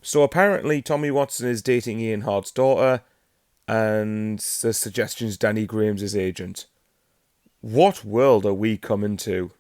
So apparently Tommy Watson is dating Ian Hart's daughter, and the suggestions Danny Graham's his agent. What world are we coming to?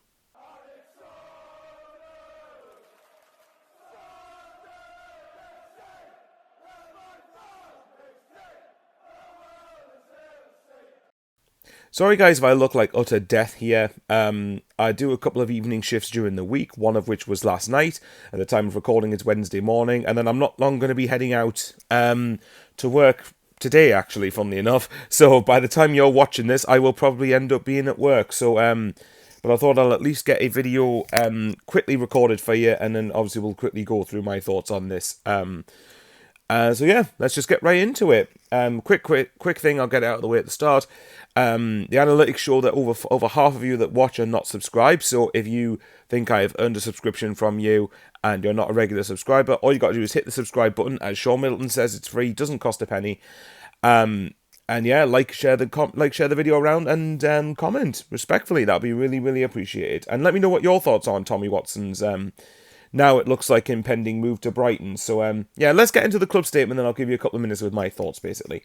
Sorry guys if I look like utter death here. I do a couple of evening shifts during the week, one of which was last night. At the time of recording, it's Wednesday morning, and then I'm not long going to be heading out to work today, actually, funnily enough. So by the time you're watching this, I will probably end up being at work. So, but I thought I'll at least get a video quickly recorded for you, and then obviously we'll quickly go through my thoughts on this. So yeah, let's just get right into it. Quick thing, I'll get it out of the way at the start. The analytics show that over half of you that watch are not subscribed. So if you think I have earned a subscription from you and you're not a regular subscriber, all you got to do is hit the subscribe button. As Sean Middleton says, it's free, doesn't cost a penny. And yeah, share the video around, and comment respectfully. That'd be really, really appreciated. And let me know what your thoughts are on Tommy Watson's now it looks like impending move to Brighton. So yeah, let's get into the club statement, then I'll give you a couple of minutes with my thoughts, basically.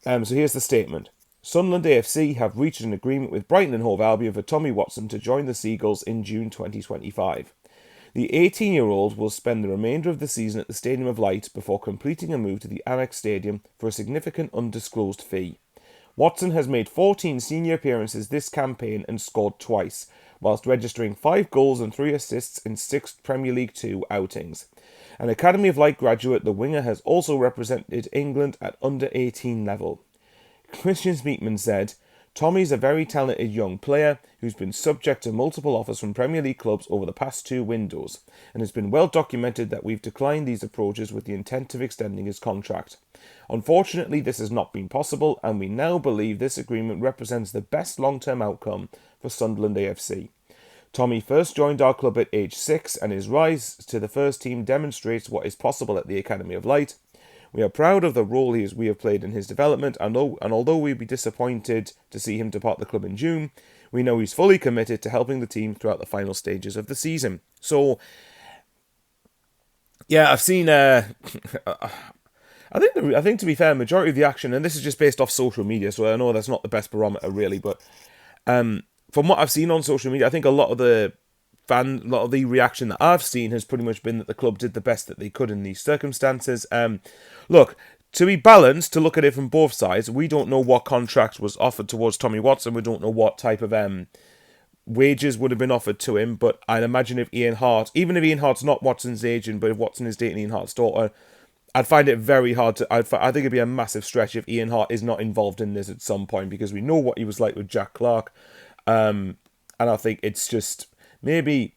So here's the statement. Sunderland AFC have reached an agreement with Brighton and Hove Albion for Tommy Watson to join the Seagulls in June 2025. The 18-year-old will spend the remainder of the season at the Stadium of Light before completing a move to the Annex Stadium for a significant undisclosed fee. Watson has made 14 senior appearances this campaign and scored twice, whilst registering 5 goals and 3 assists in 6 Premier League 2 outings. An Academy of Light graduate, the winger has also represented England at under-18 level. Christian Smeekman said, Tommy's a very talented young player who's been subject to multiple offers from Premier League clubs over the past 2 windows, and it's been well documented that we've declined these approaches with the intent of extending his contract. Unfortunately, this has not been possible, and we now believe this agreement represents the best long-term outcome for Sunderland AFC. Tommy first joined our club at age 6, and his rise to the first team demonstrates what is possible at the Academy of Light. We are proud of the role we have played in his development, and although we'd be disappointed to see him depart the club in June, we know he's fully committed to helping the team throughout the final stages of the season. So, yeah, I've seen. I think to be fair, majority of the action, and this is just based off social media, so I know that's not the best barometer really, but from what I've seen on social media, I think a lot of the reaction that I've seen has pretty much been that the club did the best that they could in these circumstances. Look, to be balanced, to look at it from both sides, we don't know what contract was offered towards Tommy Watson. We don't know what type of wages would have been offered to him. But I'd imagine if Ian Hart, even if Ian Hart's not Watson's agent, but if Watson is dating Ian Hart's daughter, I'd find it very hard to. I think it'd be a massive stretch if Ian Hart is not involved in this at some point, because we know what he was like with Jack Clark, and I think it's just maybe.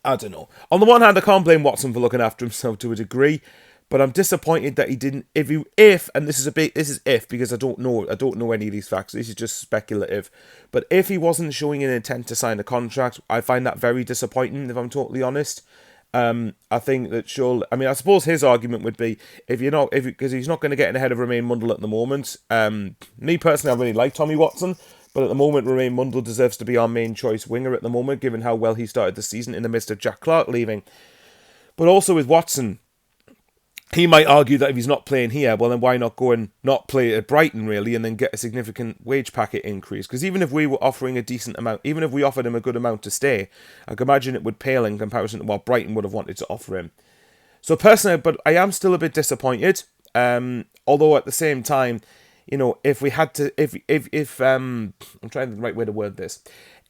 I don't know. On the one hand, I can't blame Watson for looking after himself to a degree, but I'm disappointed that he didn't. And this is if, because I don't know any of these facts. This is just speculative. But if he wasn't showing an intent to sign a contract, I find that very disappointing, if I'm totally honest. I think that I suppose his argument would be because he's not going to get in ahead of Romain Mundle at the moment. Me personally, I really like Tommy Watson, but at the moment, Romain Mundle deserves to be our main choice winger at the moment, given how well he started the season in the midst of Jack Clark leaving. But also with Watson, he might argue that if he's not playing here, well then why not go and not play at Brighton really, and then get a significant wage packet increase? Because even if we were offering a decent amount, even if we offered him a good amount to stay, I can imagine it would pale in comparison to what Brighton would have wanted to offer him. So personally, but I am still a bit disappointed. Although at the same time, if we had to, I'm trying the right way to word this.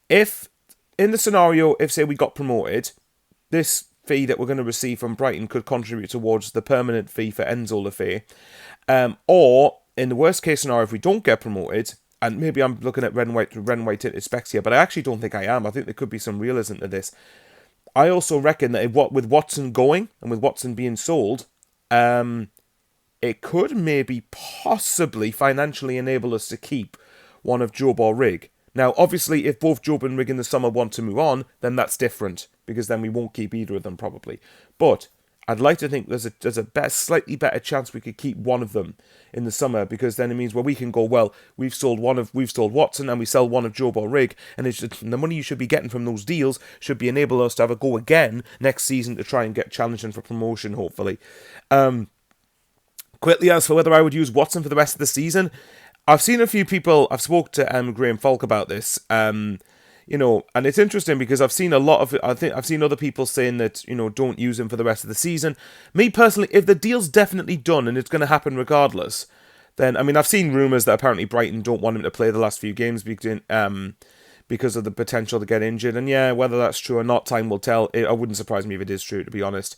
If in the scenario, if say we got promoted, this fee that we're going to receive from Brighton could contribute towards the permanent fee for Enzo Lefebvre. Or, in the worst case scenario, if we don't get promoted, and maybe I'm looking at red and white tinted specs here, but I actually don't think I am. I think there could be some realism to this. I also reckon that with Watson going, and with Watson being sold, it could maybe possibly financially enable us to keep one of Job or Rig. Now, obviously, if both Job and Rig in the summer want to move on, then that's different, because then we won't keep either of them, probably. But I'd like to think there's a slightly better chance we could keep one of them in the summer, because then it means, well, we can go, well, we've sold Watson and we sell one of Job or Rig, and it's just, the money you should be getting from those deals should be enable us to have a go again next season to try and get challenging for promotion, hopefully. Quickly, as for whether I would use Watson for the rest of the season, I've seen a few people, I've spoke to Graham Falk about this, you know, and it's interesting because I've seen I've seen other people saying that, you know, don't use him for the rest of the season. Me personally, if the deal's definitely done and it's going to happen regardless, then, I mean, I've seen rumours that apparently Brighton don't want him to play the last few games because of the potential to get injured. And yeah, whether that's true or not, time will tell. It wouldn't surprise me if it is true, to be honest.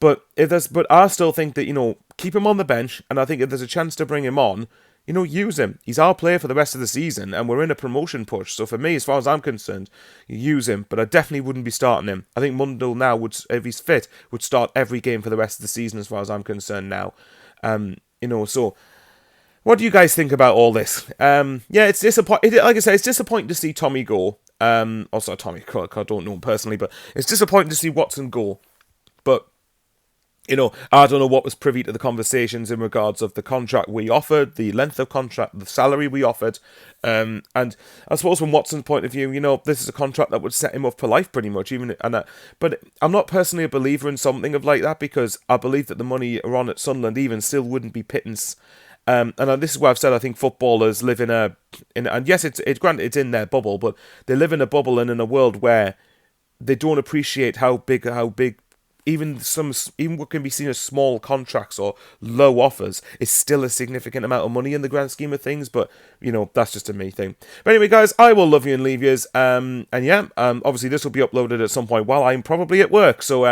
But I still think that, you know, keep him on the bench, and I think if there's a chance to bring him on, you know, use him. He's our player for the rest of the season, and we're in a promotion push. So for me, as far as I'm concerned, use him. But I definitely wouldn't be starting him. I think Mundell now would, if he's fit, would start every game for the rest of the season, as far as I'm concerned now. You know, so what do you guys think about all this? Yeah, it's disappointing. Like I said, it's disappointing to see Tommy go. Also Tommy Cook, I don't know him personally, but it's disappointing to see Watson go. But, you know, I don't know what was privy to the conversations in regards of the contract we offered, the length of contract, the salary we offered. And I suppose from Watson's point of view, you know, this is a contract that would set him up for life pretty much. But I'm not personally a believer in something of like that, because I believe that the money are on at Sunderland even still wouldn't be pittance. And this is why I've said I think footballers live and yes, it's granted it's in their bubble, but they live in a bubble and in a world where they don't appreciate how big even what can be seen as small contracts or low offers is still a significant amount of money in the grand scheme of things. But, you know, that's just a me thing. But anyway, guys, I will love you and leave yous. And yeah, obviously this will be uploaded at some point while I'm probably at work. So,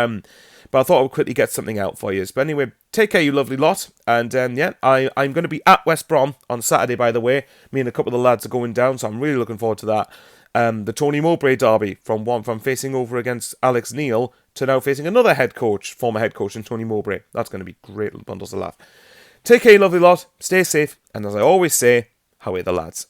but I thought I would quickly get something out for you. But anyway, take care, you lovely lot. And yeah, I'm going to be at West Brom on Saturday, by the way. Me and a couple of the lads are going down, so I'm really looking forward to that. The Tony Mowbray derby, from facing over against Alex Neil to now facing another former head coach in Tony Mowbray. That's going to be great bundles of laugh. Take care, you lovely lot. Stay safe. And as I always say, how are the lads?